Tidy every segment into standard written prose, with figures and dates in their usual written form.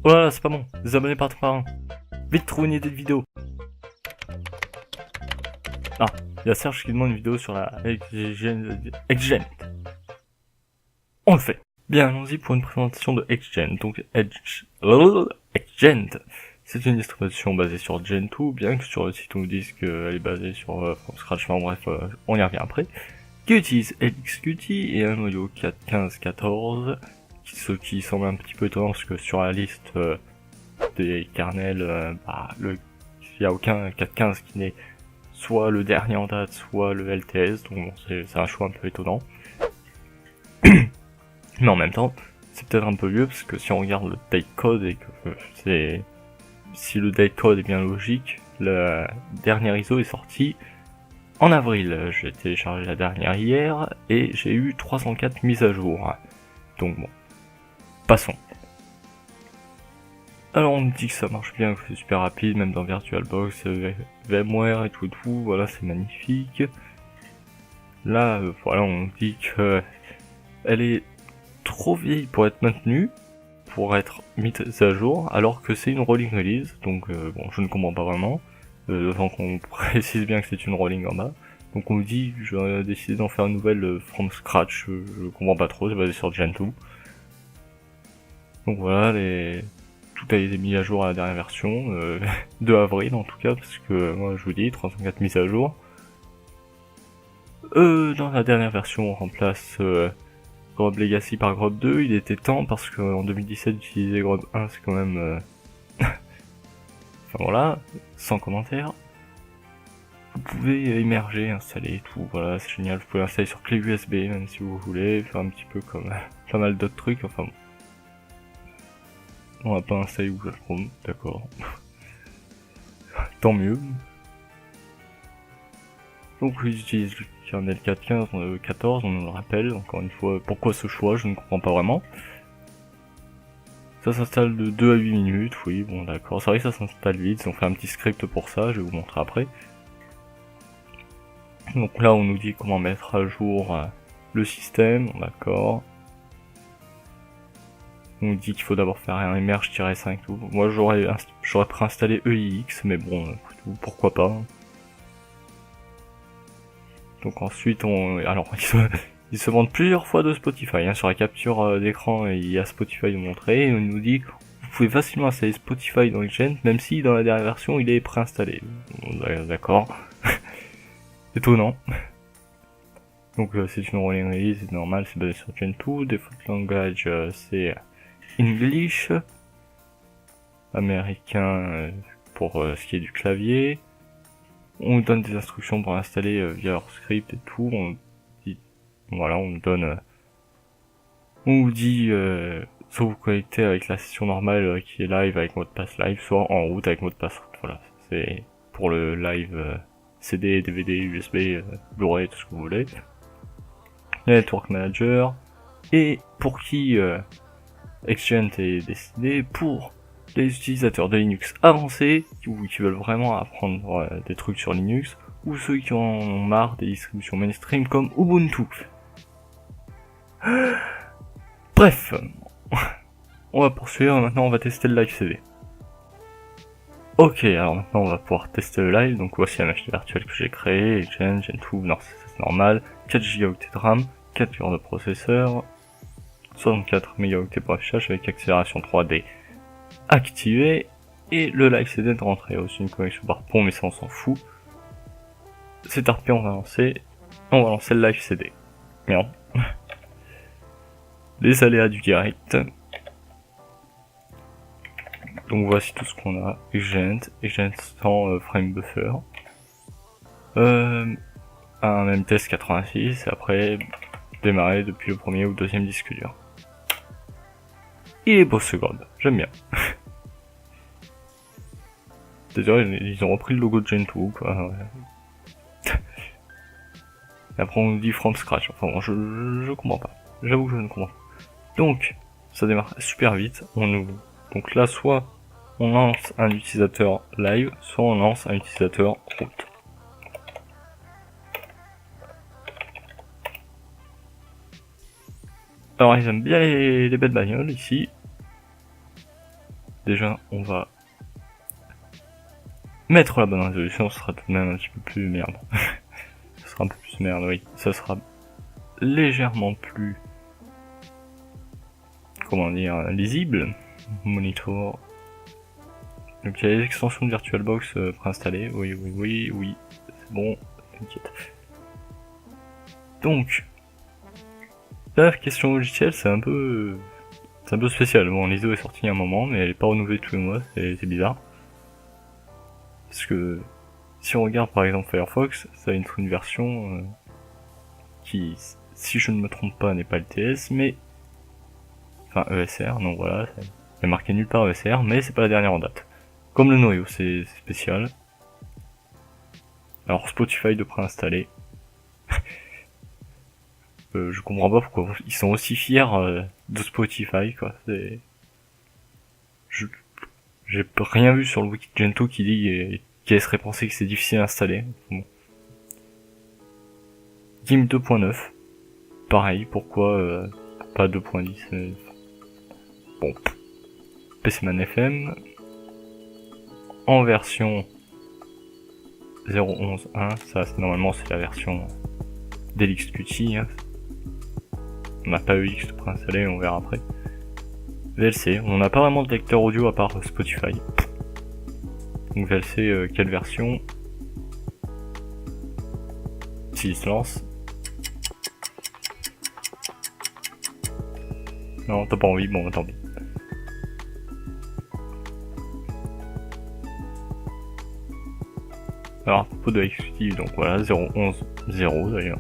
Oh là là, c'est pas bon. Les abonnés partent par un. Vite, trouve une idée de vidéo. Ah, il y a Serge qui demande une vidéo sur la XGen. On le fait. Bien, allons-y pour une présentation de XGen. Donc, XGen, c'est une distribution basée sur Gentoo, bien que sur le site on nous dise qu'elle est basée sur From Scratch, mais bref, on y revient après. Qui utilise LXQT et un noyau 4.15.14, ce qui semble un petit peu étonnant parce que sur la liste des kernels, il n'y a aucun 4.15 qui n'est soit le dernier en date, soit le LTS, donc bon, c'est un choix un peu étonnant. Mais en même temps, c'est peut-être un peu vieux parce que si on regarde le datecode et que si le datecode est bien logique, le dernier ISO est sorti en avril. J'ai téléchargé la dernière hier et j'ai eu 304 mises à jour. Donc bon, passons. Alors on me dit que ça marche bien, que c'est super rapide, même dans VirtualBox, VMware et tout, voilà, c'est magnifique. Là, voilà, on dit que elle est trop vieille pour être maintenue, pour être mise à jour, alors que c'est une rolling release, donc bon, je ne comprends pas vraiment, d'autant qu'on précise bien que c'est une rolling en bas. Donc on me dit, j'ai décidé d'en faire une nouvelle from scratch, je comprends pas trop, c'est basé sur Gentoo. Donc voilà, tout a été mis à jour à la dernière version, 2 avril en tout cas, parce que moi je vous dis, 304 mises à jour. Dans la dernière version, on remplace Grub Legacy par Grub 2, il était temps parce qu'en 2017 utiliser Grub 1 c'est quand même... Enfin voilà, sans commentaire. Vous pouvez émerger, installer tout, voilà, c'est génial, vous pouvez l'installer sur clé USB même si vous voulez, faire un petit peu comme pas mal d'autres trucs, enfin bon. On va pas installer Google Chrome, d'accord. Tant mieux. Donc j'utilise le kernel 4.15, 14, on nous le rappelle, encore une fois, pourquoi ce choix, je ne comprends pas vraiment. Ça s'installe de 2 à 8 minutes, oui, bon d'accord, c'est vrai que ça s'installe vite, ils ont fait un petit script pour ça, je vais vous montrer après. Donc là on nous dit comment mettre à jour le système, d'accord. On nous dit qu'il faut d'abord faire un emerge-5 tout. Moi j'aurais préinstallé EIX, mais bon, pourquoi pas. Donc ensuite alors ils se vendent plusieurs fois de Spotify, hein. Sur la capture d'écran il y a Spotify de montrer, et on nous dit vous pouvez facilement installer Spotify dans XGen, même si dans la dernière version il est préinstallé. D'accord. Étonnant. Donc c'est une rolling release, c'est normal, c'est basé sur Gentoo, default language c'est English, américain pour ce qui est du clavier. On nous donne des instructions pour l'installer via leur script et tout, voilà, on vous dit soit vous connectez avec la session normale qui est live avec mot de passe live, soit en route avec mot de passe route, voilà, c'est pour le live CD, DVD, USB, Blu-ray, tout ce que vous voulez. Le Network Manager, et pour qui XGen est décidé, pour les utilisateurs de Linux avancés, qui veulent vraiment apprendre des trucs sur Linux, ou ceux qui en ont marre des distributions mainstream comme Ubuntu. Bref, on va poursuivre, maintenant on va tester le live CD. Ok, alors maintenant on va pouvoir tester le live, donc voici la machine virtuelle que j'ai créée, Gentoo, non c'est normal, 4 Go de RAM, 4 cœurs de processeur, 64 mégaoctets pour affichage avec accélération 3D activée, et le live CD de rentrée, aussi une connexion par pont mais ça on s'en fout. C'est RP, on va lancer le live CD. Merde. Les aléas du direct. Donc voici tout ce qu'on a, XGen sans frame buffer. Un MTS 86, et après démarrer depuis le premier ou deuxième disque dur. Il est beau ce God, j'aime bien. D'ailleurs ils ont repris le logo de Gentoo quoi. Ouais. Et après on nous dit from scratch, enfin bon, je comprends pas. J'avoue que je ne comprends pas. Donc, ça démarre super vite, donc là soit on lance un utilisateur live, soit on lance un utilisateur route. Alors ils aiment bien les belles bagnoles ici. déjà on va mettre la bonne résolution, ce sera tout de même un petit peu plus merde. Ce sera un peu plus merde, oui. Ça sera légèrement plus, comment dire, lisible. Monitor. Donc il y a les extensions de VirtualBox préinstallées. Oui. C'est bon, t'inquiète. Donc, la question logicielle, c'est un peu spécial. Bon, l'ISO est sorti il y a un moment, mais elle est pas renouvelée tous les mois, c'est bizarre. Parce que, si on regarde par exemple Firefox, ça a une version qui, si je ne me trompe pas, n'est pas LTS, mais... Enfin, ESR, non voilà, c'est marqué nulle part ESR, mais c'est pas la dernière en date. Comme le noyau, c'est spécial. Alors Spotify de préinstaller. Je comprends pas pourquoi ils sont aussi fiers de Spotify, quoi. J'ai rien vu sur le wiki de Gentoo qui dit qu'il laisserait penser que c'est difficile à installer. Bon. GIMP 2.9. Pareil, pourquoi pas 2.10 Bon. PCman FM. En version 0.11.1, ça normalement c'est la version d'LXQT. Hein. On n'a pas EX de préinstallé, on verra après. VLC, on n'a pas vraiment de lecteur audio à part Spotify. Donc VLC, quelle version? S'il se lance. Non, t'as pas envie, bon tant pis. Alors à propos de l'exécutif, donc voilà, 0.11.0 d'ailleurs.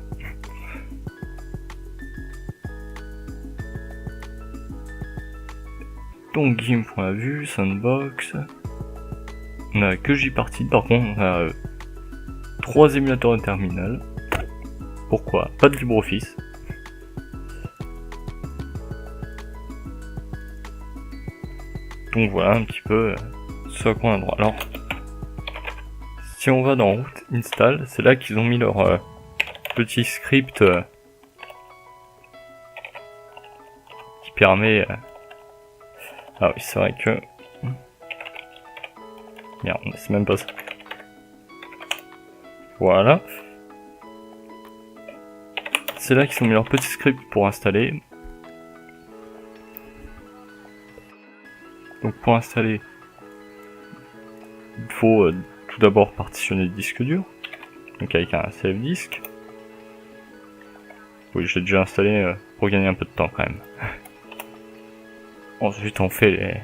Donc GIMP on l'a vu, Sandbox. On a que JParty, par contre on a 3 émulateurs de terminal. Pourquoi? Pas de LibreOffice. Donc voilà un petit peu ce à quoi on a droit. Alors, si on va dans root install, c'est là qu'ils ont mis leur petit script qui permet... Ah oui, c'est vrai que... Merde, c'est même pas ça. Voilà. C'est là qu'ils ont mis leur petit script pour installer. Donc pour installer, il faut tout d'abord partitionner le disque dur. Donc avec un save disk. Oui, j'ai déjà installé pour gagner un peu de temps quand même. Ensuite on fait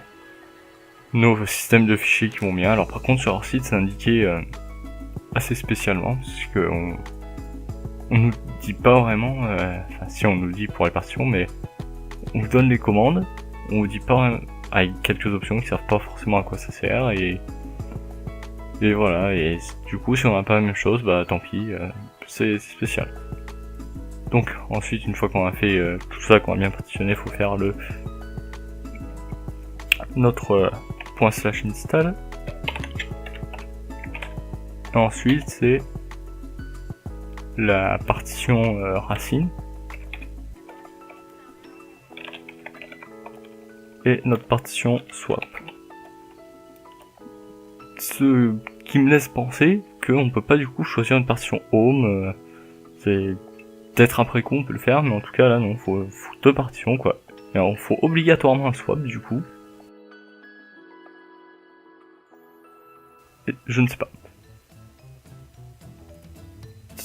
nos systèmes de fichiers qui vont bien. Alors par contre sur leur site c'est indiqué assez spécialement, parce que on nous dit pas vraiment, enfin si on nous dit pour les partitions, mais on vous donne les commandes, on vous dit pas avec quelques options qui savent pas forcément à quoi ça sert, et voilà, et du coup si on n'a pas la même chose, bah tant pis, c'est spécial. Donc ensuite une fois qu'on a fait tout ça, qu'on a bien partitionné, il faut faire notre ./install. Ensuite c'est la partition racine et notre partition swap. Ce qui me laisse penser qu'on peut pas du coup choisir une partition home. C'est peut-être après coup on peut le faire, mais en tout cas là non, faut 2 partitions quoi. Et alors, faut obligatoirement un swap du coup. Et je ne sais pas.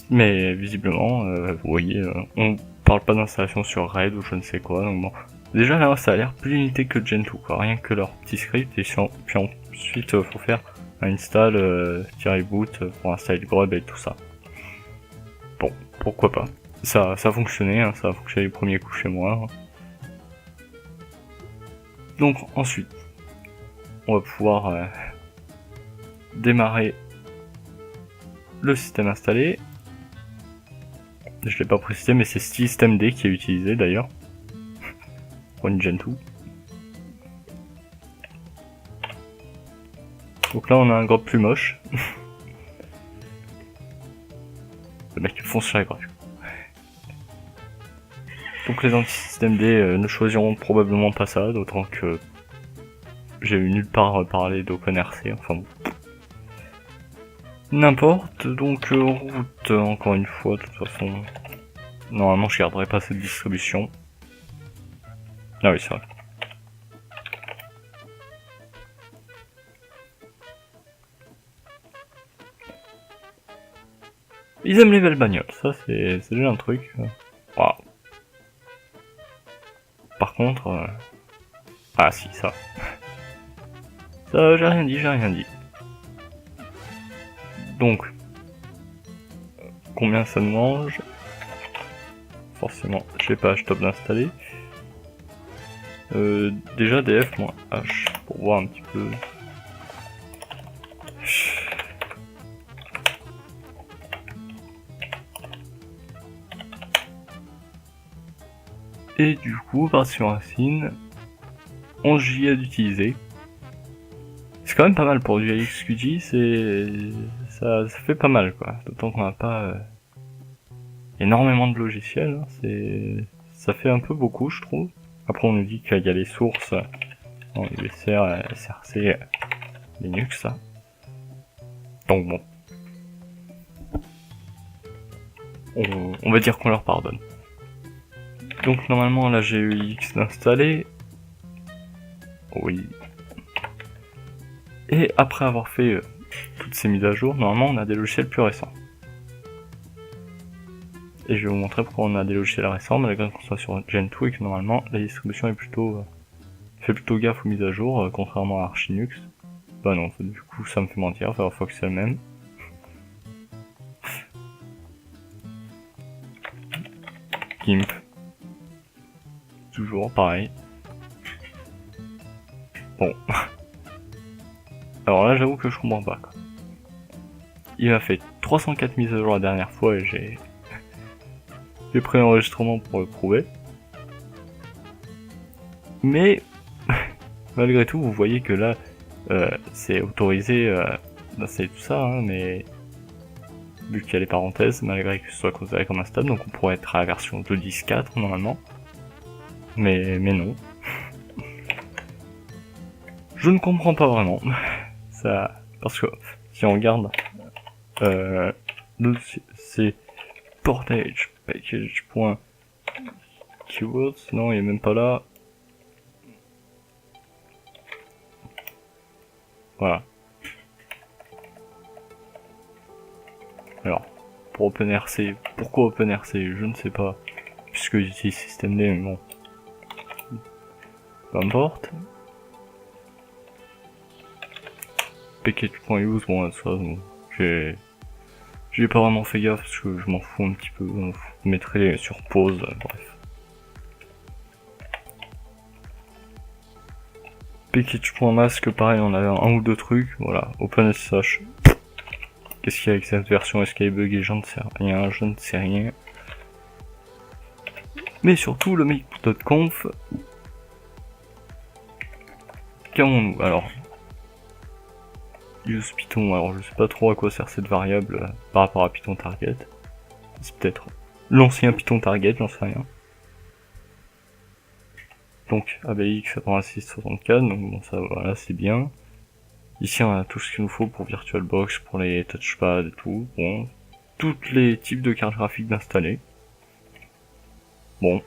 Mais visiblement, vous voyez, on parle pas d'installation sur RAID ou je ne sais quoi, donc bon. Déjà là, ça a l'air plus limité que Gentoo, quoi, rien que leur petit script, et puis ensuite, faut faire un install, -boot pour installer le grub et tout ça. Bon, pourquoi pas. Ça a fonctionné, hein, ça a fonctionné le premier coup chez moi. Hein. Donc ensuite, on va pouvoir démarrer le système installé. Je l'ai pas précisé, mais c'est systemd qui est utilisé d'ailleurs pour une Gentoo. Donc là on a un grub plus moche. Le mec fonce sur les graphes. Donc les anti-systemd ne choisiront probablement pas ça, d'autant que j'ai eu nulle part parler d'OpenRC, enfin bon. N'importe, donc route, encore une fois, de toute façon. Normalement je garderai pas cette distribution. Ah oui, c'est vrai. Ils aiment les belles bagnoles, ça c'est déjà un truc. Wow. Par contre... Ah si, ça. Ça, j'ai rien dit. Donc, combien ça me mange? Forcément, j'ai pas H-top d'installer. Déjà df-h pour voir un petit peu. Et du coup, partition racine, 11 Go d'utiliser. C'est quand même pas mal pour du LXQT, ça fait pas mal quoi. D'autant qu'on n'a pas énormément de logiciels, hein. Ça fait un peu beaucoup je trouve. Après on nous dit qu'il y a les sources en USR, SRC, Linux, ça. Donc bon. On va dire qu'on leur pardonne. Donc normalement là j'ai eu X d'installer. Oui. Et après avoir fait toutes ces mises à jour, normalement on a des logiciels plus récents. Et je vais vous montrer pourquoi on a des logiciels récents, malgré qu'on soit sur Gentoo et que normalement la distribution est plutôt fait plutôt gaffe aux mises à jour, contrairement à Arch Linux. Bah non, du coup ça me fait mentir, Firefox c'est le même. GIMP. Toujours pareil. Bon. Alors là j'avoue que je comprends pas quoi. Il m'a fait 304 mises à jour la dernière fois et j'ai pris l'enregistrement pour le prouver. Mais malgré tout vous voyez que là c'est autorisé d'installer tout ça, hein, mais vu qu'il y a les parenthèses, malgré que ce soit considéré comme instable, donc on pourrait être à la version 2.10.4 normalement. Mais non. Je ne comprends pas vraiment. Ça, parce que si on regarde, c'est portage package.keywords, non il est même pas là. Voilà. Alors, pour OpenRC, pourquoi OpenRC? Je ne sais pas, puisque j'utilise systemd, mais bon. Peu importe. Package.use, bon, ça, bon, j'ai pas vraiment fait gaffe, parce que je m'en fous un petit peu, je mettrai sur pause, bref. Package.mask, pareil, on avait un ou deux trucs, voilà, OpenSSH. Qu'est-ce qu'il y a avec cette version? Est-ce qu'elle est buggée? J'en sais rien, je ne sais rien. Mais surtout, le make.conf. Qu'avons-nous? Alors, use Python, alors je sais pas trop à quoi sert cette variable par rapport à Python target. C'est peut-être l'ancien Python target, j'en sais rien. Donc ABX 8664, donc bon ça voilà c'est bien. Ici on a tout ce qu'il nous faut pour VirtualBox, pour les touchpads et tout. Bon, tous les types de cartes graphiques d'installer. Bon,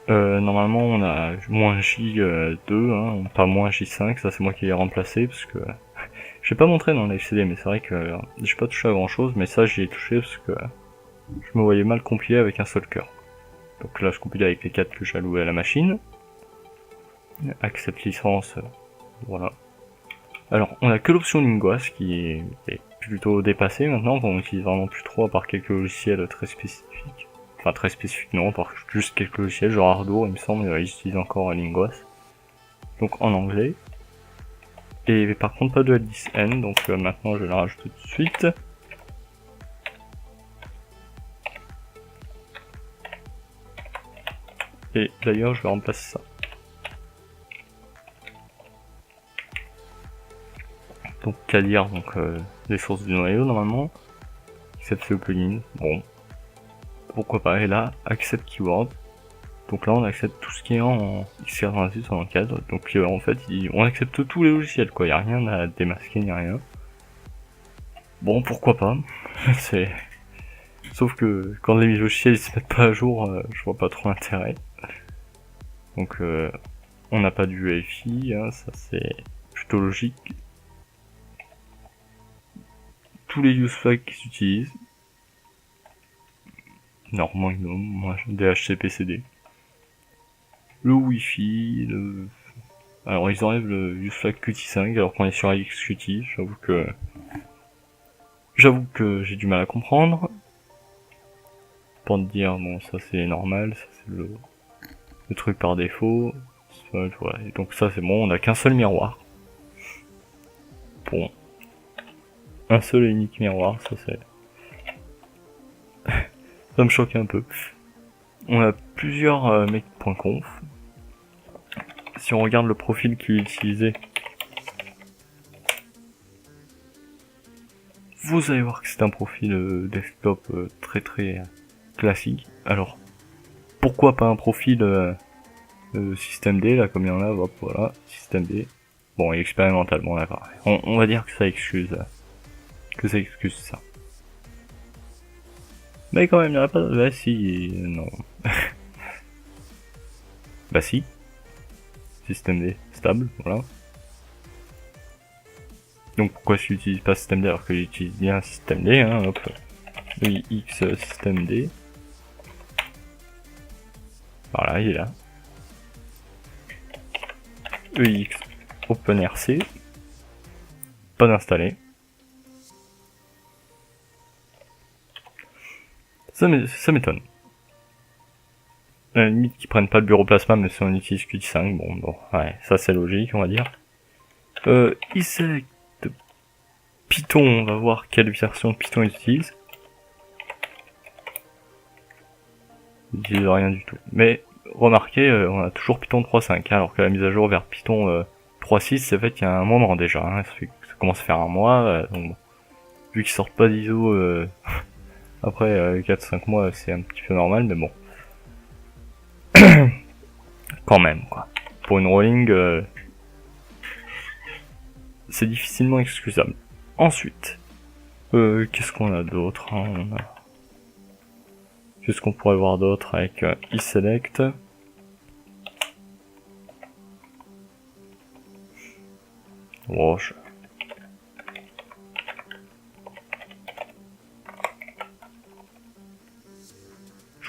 normalement on a moins J2, hein, pas moins J5, ça c'est moi qui l'ai remplacé parce que j'ai pas montré dans la FCD, mais c'est vrai que j'ai pas touché à grand chose, mais ça j'y ai touché parce que je me voyais mal compiler avec un seul cœur. Donc là je compilais avec les 4 que j'ai alloués à la machine. Accept licence, voilà. Alors on a que l'option Linguas qui est plutôt dépassée maintenant, on utilise vraiment plus trop à part quelques logiciels très spécifiques. Enfin très spécifiques non, par juste quelques logiciels, genre Ardour il me semble, ils utilisent encore Linguas. Donc en anglais. Et par contre pas de L10N, donc maintenant je vais la rajouter tout de suite. Et d'ailleurs je vais remplacer ça. Donc qu'à lire donc les sources du noyau normalement. Accept le plugin, bon. Pourquoi pas, et là, accept keyword. Donc là on accepte tout ce qui est en x86 en cadre, donc en fait on accepte tous les logiciels quoi, y a rien à démasquer ni rien. Bon pourquoi pas, c'est... Sauf que quand les logiciels ils se mettent pas à jour, je vois pas trop l'intérêt. Donc on n'a pas du UEFI, hein, ça c'est plutôt logique. Tous les use flags qui s'utilisent. Normalement moi DHCP-CD. Le Wi-Fi, alors ils enlèvent le use flag Qt5 alors qu'on est sur XQT, j'avoue que j'ai du mal à comprendre. Pour te dire, bon ça c'est normal, ça c'est le truc par défaut. Ça, voilà. Et donc ça c'est bon, on a qu'un seul miroir. Bon. Un seul et unique miroir, ça c'est... ça me choque un peu. On a plusieurs mecs.conf. Si on regarde le profil qui est utilisé, vous allez voir que c'est un profil desktop très très classique. Alors, pourquoi pas un profil système D, là, comme il y en a, hop, voilà, système D. Bon, et expérimentalement, d'accord. On va dire que ça excuse ça. Mais quand même, il n'y aurait pas... Bah si, non. Bah si. Système D, stable, voilà. Donc pourquoi je n'utilise pas système D alors que j'utilise bien système D, hein, hop. EIX système D. Voilà, il est là. EIX OpenRC. Pas d'installer. Ça m'étonne. À la limite qu'ils prennent pas le bureau plasma mais si on utilise Qt5, bon, ouais, ça c'est logique on va dire. Iselect Python, on va voir quelle version de Python ils utilisent. Ils n'utilisent rien du tout. Mais remarquez, on a toujours Python 3.5, alors que la mise à jour vers Python 3.6 c'est fait il y a un moment déjà. Hein, ça commence à faire un mois, donc vu qu'ils sortent pas d'ISO après 4-5 mois c'est un petit peu normal, mais bon. Quand même quoi. Pour une rolling, c'est difficilement excusable. Ensuite, qu'est-ce qu'on a d'autre, hein, qu'est-ce qu'on pourrait voir d'autre avec iselect. Oh, je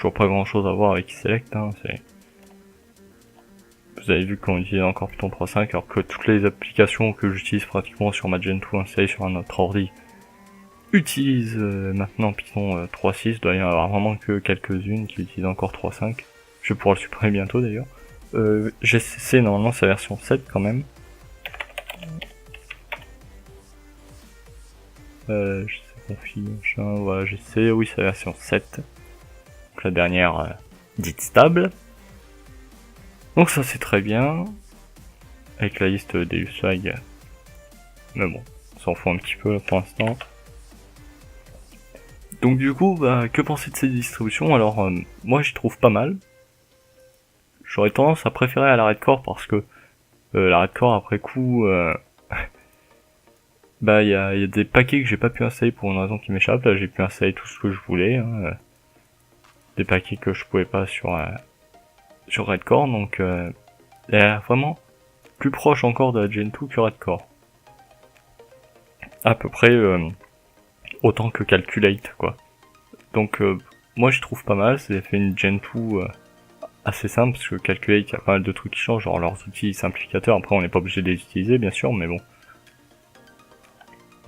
vois pas grand chose à voir avec iselect, hein, c'est... Vous avez vu qu'on utilise encore Python 3.5 alors que toutes les applications que j'utilise pratiquement sur ma Gentoo installée sur un autre ordi utilisent maintenant Python 3.6, il doit y en avoir vraiment que quelques-unes qui utilisent encore 3.5. Je vais pouvoir le supprimer bientôt d'ailleurs. GCC normalement c'est la version 7 quand même. Je sais config, machin, voilà GCC, oui c'est la version 7. Donc la dernière dite stable. Donc ça c'est très bien, avec la liste des use flags, mais bon, on s'en fout un petit peu là, pour l'instant. Donc du coup, bah, que penser de ces distributions? Alors moi j'y trouve pas mal. J'aurais tendance à préférer à la Redcore parce que la Redcore après coup, bah il y a des paquets que j'ai pas pu installer pour une raison qui m'échappe. Là j'ai pu installer tout ce que je voulais, hein, des paquets que je pouvais pas sur Redcore, donc elle est vraiment plus proche encore de la Gentoo que Redcore. À peu près autant que Calculate quoi. Donc moi je trouve pas mal, c'est fait une Gentoo assez simple parce que Calculate il y a pas mal de trucs qui changent, genre leurs outils simplificateurs, après on n'est pas obligé de les utiliser bien sûr, mais bon.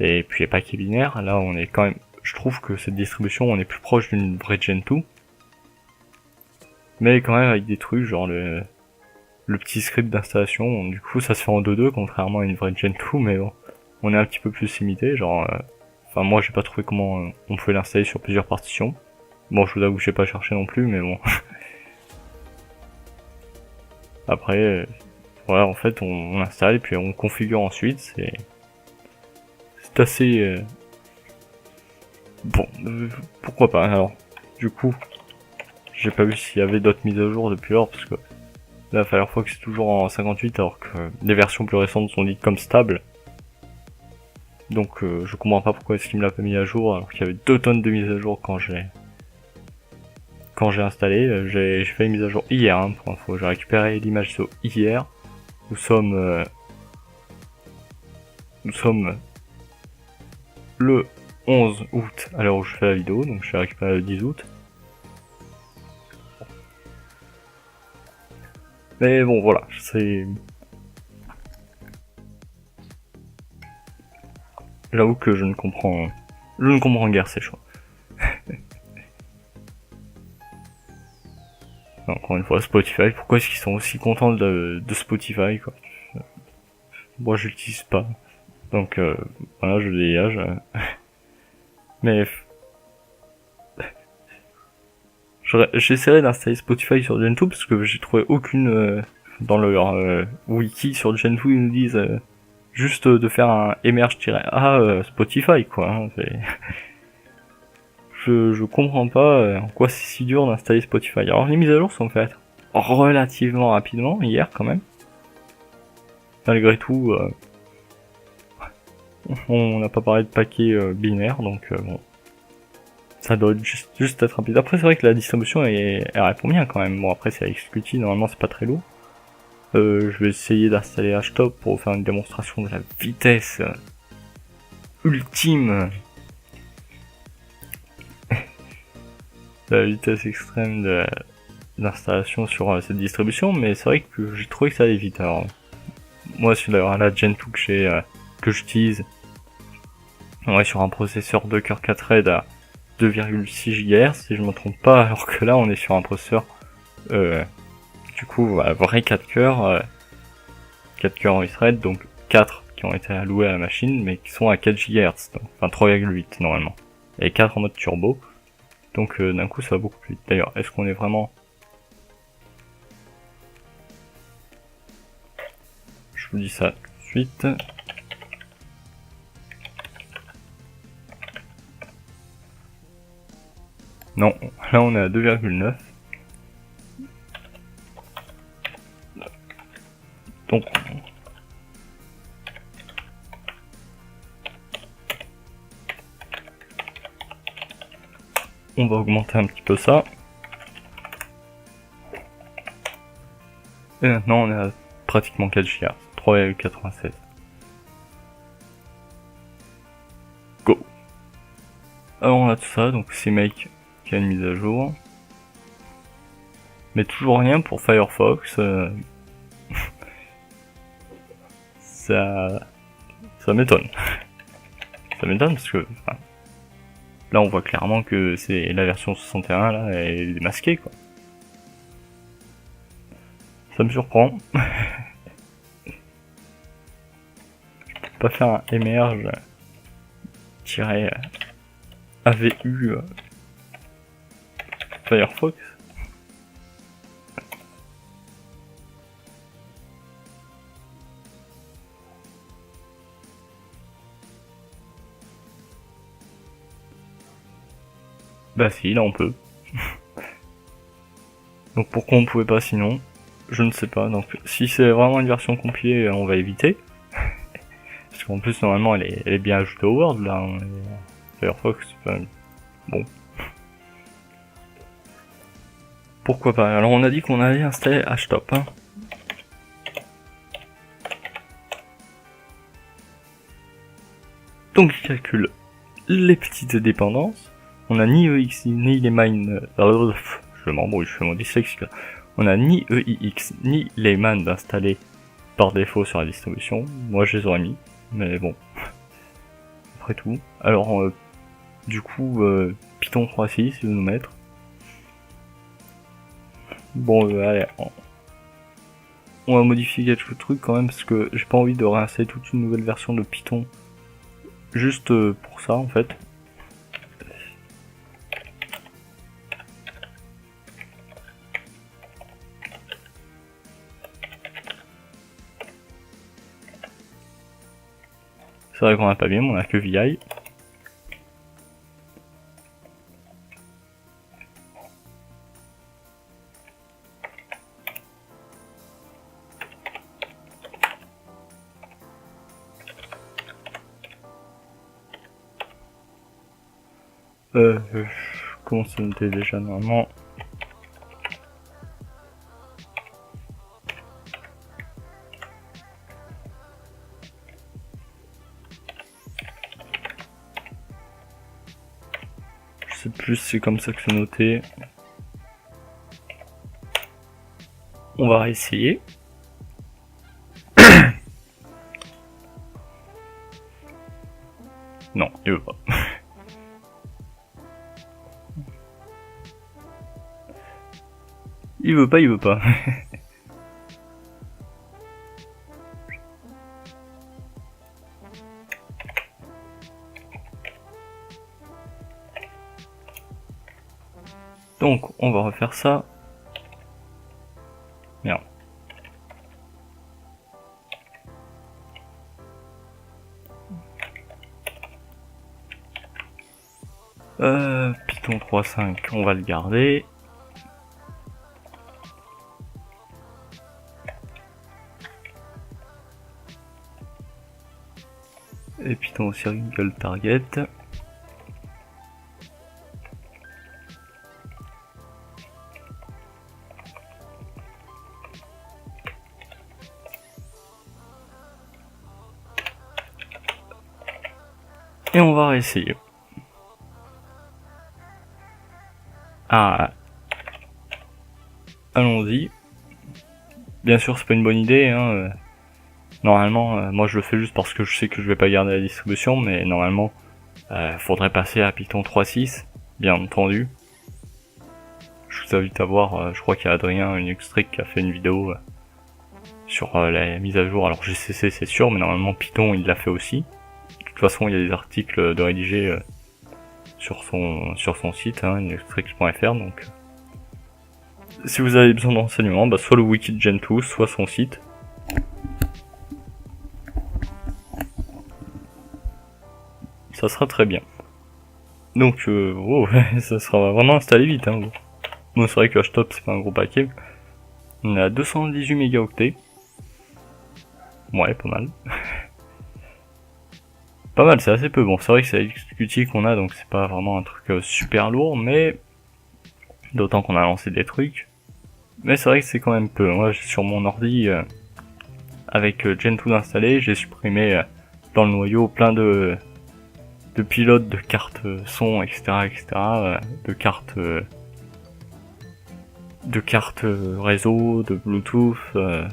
Et puis les paquets binaires, là on est quand même, je trouve que cette distribution on est plus proche d'une vraie Gentoo. Mais quand même avec des trucs genre le petit script d'installation, du coup ça se fait en 2-2 contrairement à une vraie Gentoo, mais bon, on est un petit peu plus limité, genre, enfin moi j'ai pas trouvé comment on pouvait l'installer sur plusieurs partitions. Bon je vous avoue que j'ai pas cherché non plus, mais bon. Après, voilà en fait on installe et puis on configure ensuite, c'est assez... Bon, pourquoi pas, alors, du coup... j'ai pas vu s'il y avait d'autres mises à jour depuis lors, parce que là Firefox est toujours en 58 alors que les versions plus récentes sont dites comme stables. Donc je comprends pas pourquoi est-ce qu'il me l'a pas mis à jour alors qu'il y avait 2 tonnes de mises à jour quand j'ai installé. J'ai fait une mise à jour hier, hein, pour info. J'ai récupéré l'image ISO hier. Nous sommes le 11 août à l'heure où je fais la vidéo, donc je vais récupérer le 10 août. Mais bon voilà, c'est... J'avoue que je ne comprends guère ces choix. Encore une fois, Spotify, pourquoi est-ce qu'ils sont aussi contents de Spotify, quoi? Moi je l'utilise pas. Donc voilà, je le dégage. Mais j'essaierai d'installer Spotify sur Gentoo parce que j'ai trouvé aucune dans leur wiki sur Gentoo. Ils nous disent juste de faire un emerge-a Spotify, quoi. Hein, je comprends pas en quoi c'est si dur d'installer Spotify. Alors les mises à jour sont faites relativement rapidement hier quand même. Malgré tout, on n'a pas parlé de paquet binaire, donc bon. Ça doit juste être rapide. Après, c'est vrai que la distribution, elle répond bien quand même. Bon, après, c'est avec Qt, normalement, c'est pas très lourd. Je vais essayer d'installer HTOP pour faire une démonstration de la vitesse ultime. La vitesse extrême d'installation sur cette distribution, mais c'est vrai que j'ai trouvé que ça allait vite. Alors, moi, sur la Gentoo que j'utilise, on est sur un processeur Docker 4 Red à 2,6 GHz si je me trompe pas, alors que là on est sur un processeur du coup vrai 4 cœurs 4 cœurs en thread, donc 4 qui ont été alloués à la machine mais qui sont à 4 GHz, donc, enfin 3,8 normalement, et 4 en mode turbo, donc d'un coup ça va beaucoup plus vite. D'ailleurs, est-ce qu'on est vraiment... Je vous dis ça tout de suite. Non, là on est à 2,9. Donc on va augmenter un petit peu ça. Et maintenant on est à pratiquement 4 GHz, 3,96. Go. Alors on a tout ça, donc CMake qui a une mise à jour. Mais toujours rien pour Firefox. Ça m'étonne. Ça m'étonne parce que enfin, là on voit clairement que c'est la version 61 là, elle est démasquée quoi. Ça me surprend. Je peux pas faire un emerge AVU Firefox. Bah si, là on peut. Donc pourquoi on pouvait pas sinon? Je ne sais pas. Donc si c'est vraiment une version compilée, on va éviter. Parce qu'en plus normalement elle est bien ajoutée au Word là. Firefox, bon. Pourquoi pas? Alors on a dit qu'on allait installer HTOP. Hein. Donc il calcule les petites dépendances. On a ni EX ni les mines. Je m'embrouille, je fais mon dyslexique là. On a ni EIX ni les man d'installer par défaut sur la distribution. Moi je les aurais mis, mais bon. Après tout. Alors du coup Python 3.6 il veut nous mettre. Bon allez, on va modifier quelques trucs quand même parce que j'ai pas envie de réinstaller toute une nouvelle version de Python juste pour ça en fait. C'est vrai qu'on a pas bien, mais on a que VI. Comment ça noter déjà normalement? Je sais plus si c'est comme ça que c'est noté. On va réessayer. Non, il veut pas. Il veut pas, il veut pas. Donc, on va refaire ça. Merde. Python 3.5, on va le garder. Et Python single target. Et on va réessayer. Ah, allons-y. Bien sûr, c'est pas une bonne idée. Hein. Normalement, moi je le fais juste parce que je sais que je vais pas garder la distribution, mais normalement, faudrait passer à Python 3.6, bien entendu. Je vous invite à voir. Je crois qu'il y a Adrien Unuxtric qui a fait une vidéo sur la mise à jour. Alors GCC c'est sûr, mais normalement Python il l'a fait aussi. De toute façon, il y a des articles de rédigés sur son site, hein, unuxtric.fr, donc si vous avez besoin d'enseignements, bah, soit le wiki de Gentoo, soit son site. Ça sera très bien. Donc, oh, ça sera vraiment installé vite. Hein. Bon, c'est vrai que HTOP c'est pas un gros paquet. On est à 218 mégaoctets. Ouais, pas mal. Pas mal, c'est assez peu. Bon, c'est vrai que c'est l'exécutif qu'on a, donc c'est pas vraiment un truc super lourd, mais d'autant qu'on a lancé des trucs. Mais c'est vrai que c'est quand même peu. Moi, sur mon ordi, avec Gentoo installé, j'ai supprimé dans le noyau plein de pilotes, de cartes son, etc., etc., de cartes réseau, de Bluetooth, de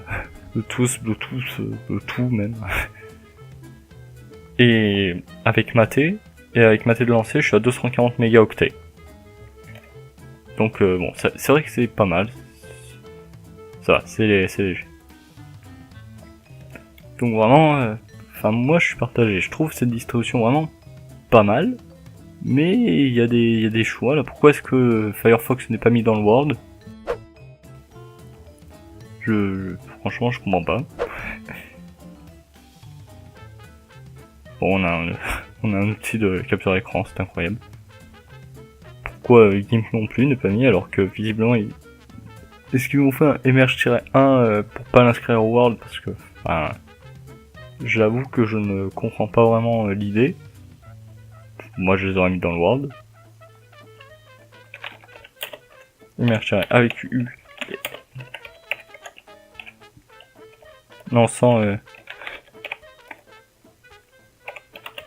tout même. Et avec Maté de lancer, je suis à 240 mégaoctets. Donc bon, c'est vrai que c'est pas mal. Ça va, c'est léger. Donc vraiment, moi je suis partagé. Je trouve cette distribution vraiment pas mal. Mais il y a des choix là. Pourquoi est-ce que Firefox n'est pas mis dans le Word? Franchement, je comprends pas. Bon, on a un outil de capture écran, c'est incroyable. Pourquoi GIMP non plus n'est pas mis alors que visiblement est-ce qu'ils m'ont fait un emerge-1 pour pas l'inscrire au Word? Parce que, enfin, j'avoue que je ne comprends pas vraiment l'idée. Moi je les aurais mis dans le Word. Emerge avec U. Non,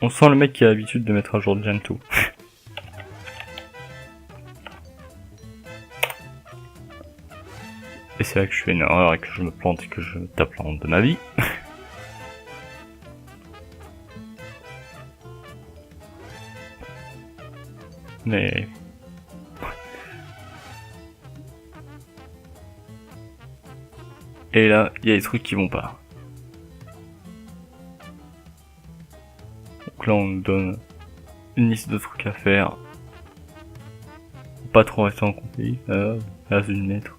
on sent le mec qui a l'habitude de mettre à jour Gentoo. Et c'est là que je fais une erreur et que je me plante et que je tape la honte de ma vie. Mais... Et là, il y a des trucs qui vont pas. Donc là, on nous donne une liste de trucs à faire. Faut pas trop rester en compagnie. Là, une lettre.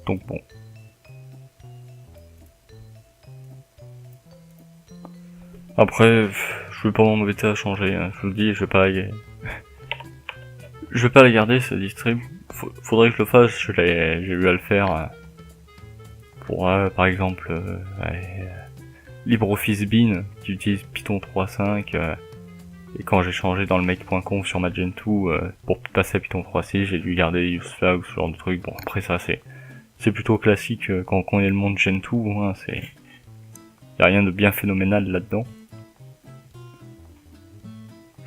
Donc bon. Après, je vais pas m'embêter à changer, hein. Je vous le dis, je vais pas la garder, cette distrib. faudrait que je le fasse, j'ai eu à le faire pour par exemple LibreOffice Bean qui utilise Python 3.5 et quand j'ai changé dans le make.conf sur Magento pour passer à Python 3.6, j'ai dû garder useFlag ou ce genre de truc. Bon après ça c'est plutôt classique quand on connaît le monde Gentoo, hein, y a rien de bien phénoménal là-dedans.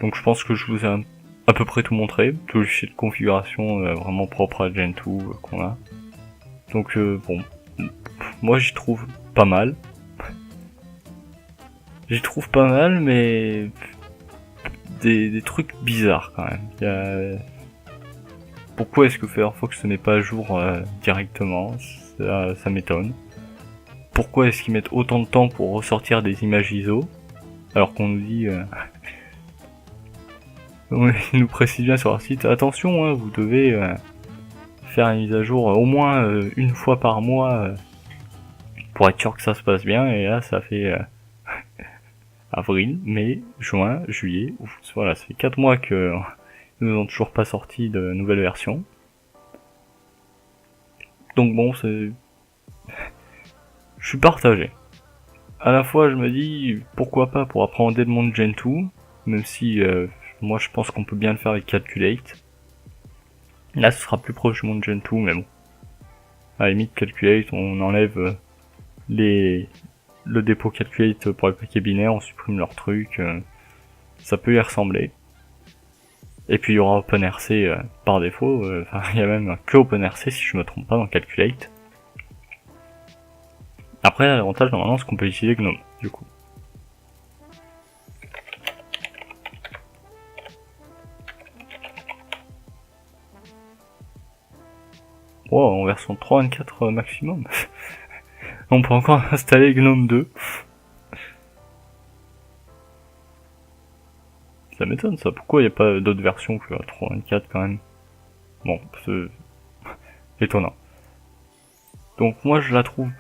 Donc je pense que je vous ai à peu près tout montré, tout le fichier de configuration vraiment propre à Gentoo qu'on a. Donc bon, moi j'y trouve pas mal. J'y trouve pas mal, mais des trucs bizarres quand même. Pourquoi est-ce que Firefox se met pas à jour directement? Ça m'étonne. Pourquoi est-ce qu'ils mettent autant de temps pour ressortir des images ISO alors qu'on nous dit ils nous précisent bien sur leur site, attention, hein, vous devez faire une mise à jour au moins une fois par mois pour être sûr que ça se passe bien. Et là ça fait avril, mai, juin, juillet, voilà, ça fait 4 mois que nous n'ont toujours pas sorti de nouvelle version. Donc bon, je suis partagé. À la fois je me dis pourquoi pas pour appréhender le monde Gentoo, même si moi je pense qu'on peut bien le faire avec Calculate. Là ce sera plus proche du monde Gentoo, mais bon. À la limite Calculate, on enlève le dépôt Calculate pour les paquets binaires, on supprime leur truc, ça peut y ressembler. Et puis il y aura OpenRC par défaut, il y a même que OpenRC si je me trompe pas dans Calculate. Après l'avantage normalement c'est qu'on peut utiliser GNOME du coup. Wow, en version 3.24 maximum. On peut encore installer GNOME 2. Ça m'étonne ça, pourquoi il n'y a pas d'autres versions que 3.24 quand même. Bon, c'est étonnant. Donc moi je la trouve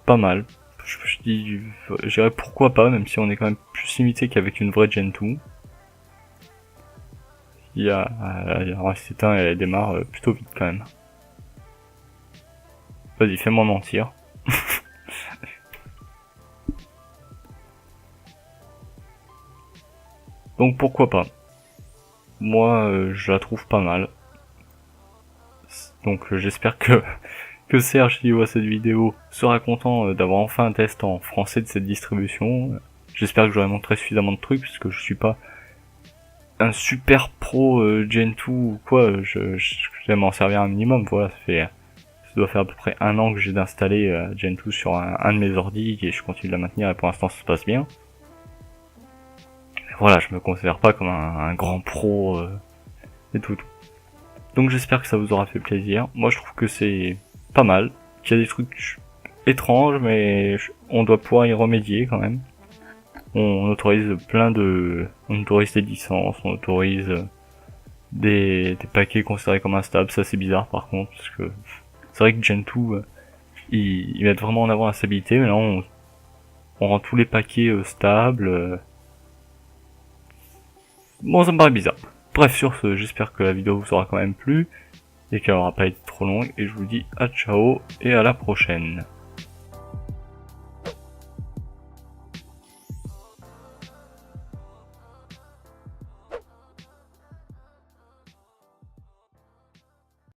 pas mal. Je dirais pourquoi pas, même si on est quand même plus limité qu'avec une vraie Gentoo. Il y a s'éteint et elle démarre plutôt vite quand même. Vas-y, fais-moi mentir. Donc pourquoi pas. Moi je la trouve pas mal. Donc j'espère que Serge qui voit cette vidéo sera content d'avoir enfin un test en français de cette distribution. J'espère que j'aurai montré suffisamment de trucs puisque je suis pas un super pro Gentoo ou quoi, j'aime en servir un minimum, voilà, ça doit faire à peu près 1 an que j'ai d'installer Gentoo sur un de mes ordi et je continue de la maintenir et pour l'instant ça se passe bien. Et voilà, je me considère pas comme un grand pro et tout. Donc j'espère que ça vous aura fait plaisir. Moi je trouve que c'est pas mal, qu'il y a des trucs étranges mais on doit pouvoir y remédier quand même. On autorise on autorise des licences, on autorise des paquets considérés comme instables, ça c'est bizarre par contre, parce que c'est vrai que Gentoo, ils mettent vraiment en avant la stabilité, mais là on rend tous les paquets stables. Bon, ça me paraît bizarre. Bref, sur ce, j'espère que la vidéo vous aura quand même plu, et qu'elle aura pas été trop longue, et je vous dis à ciao, et à la prochaine.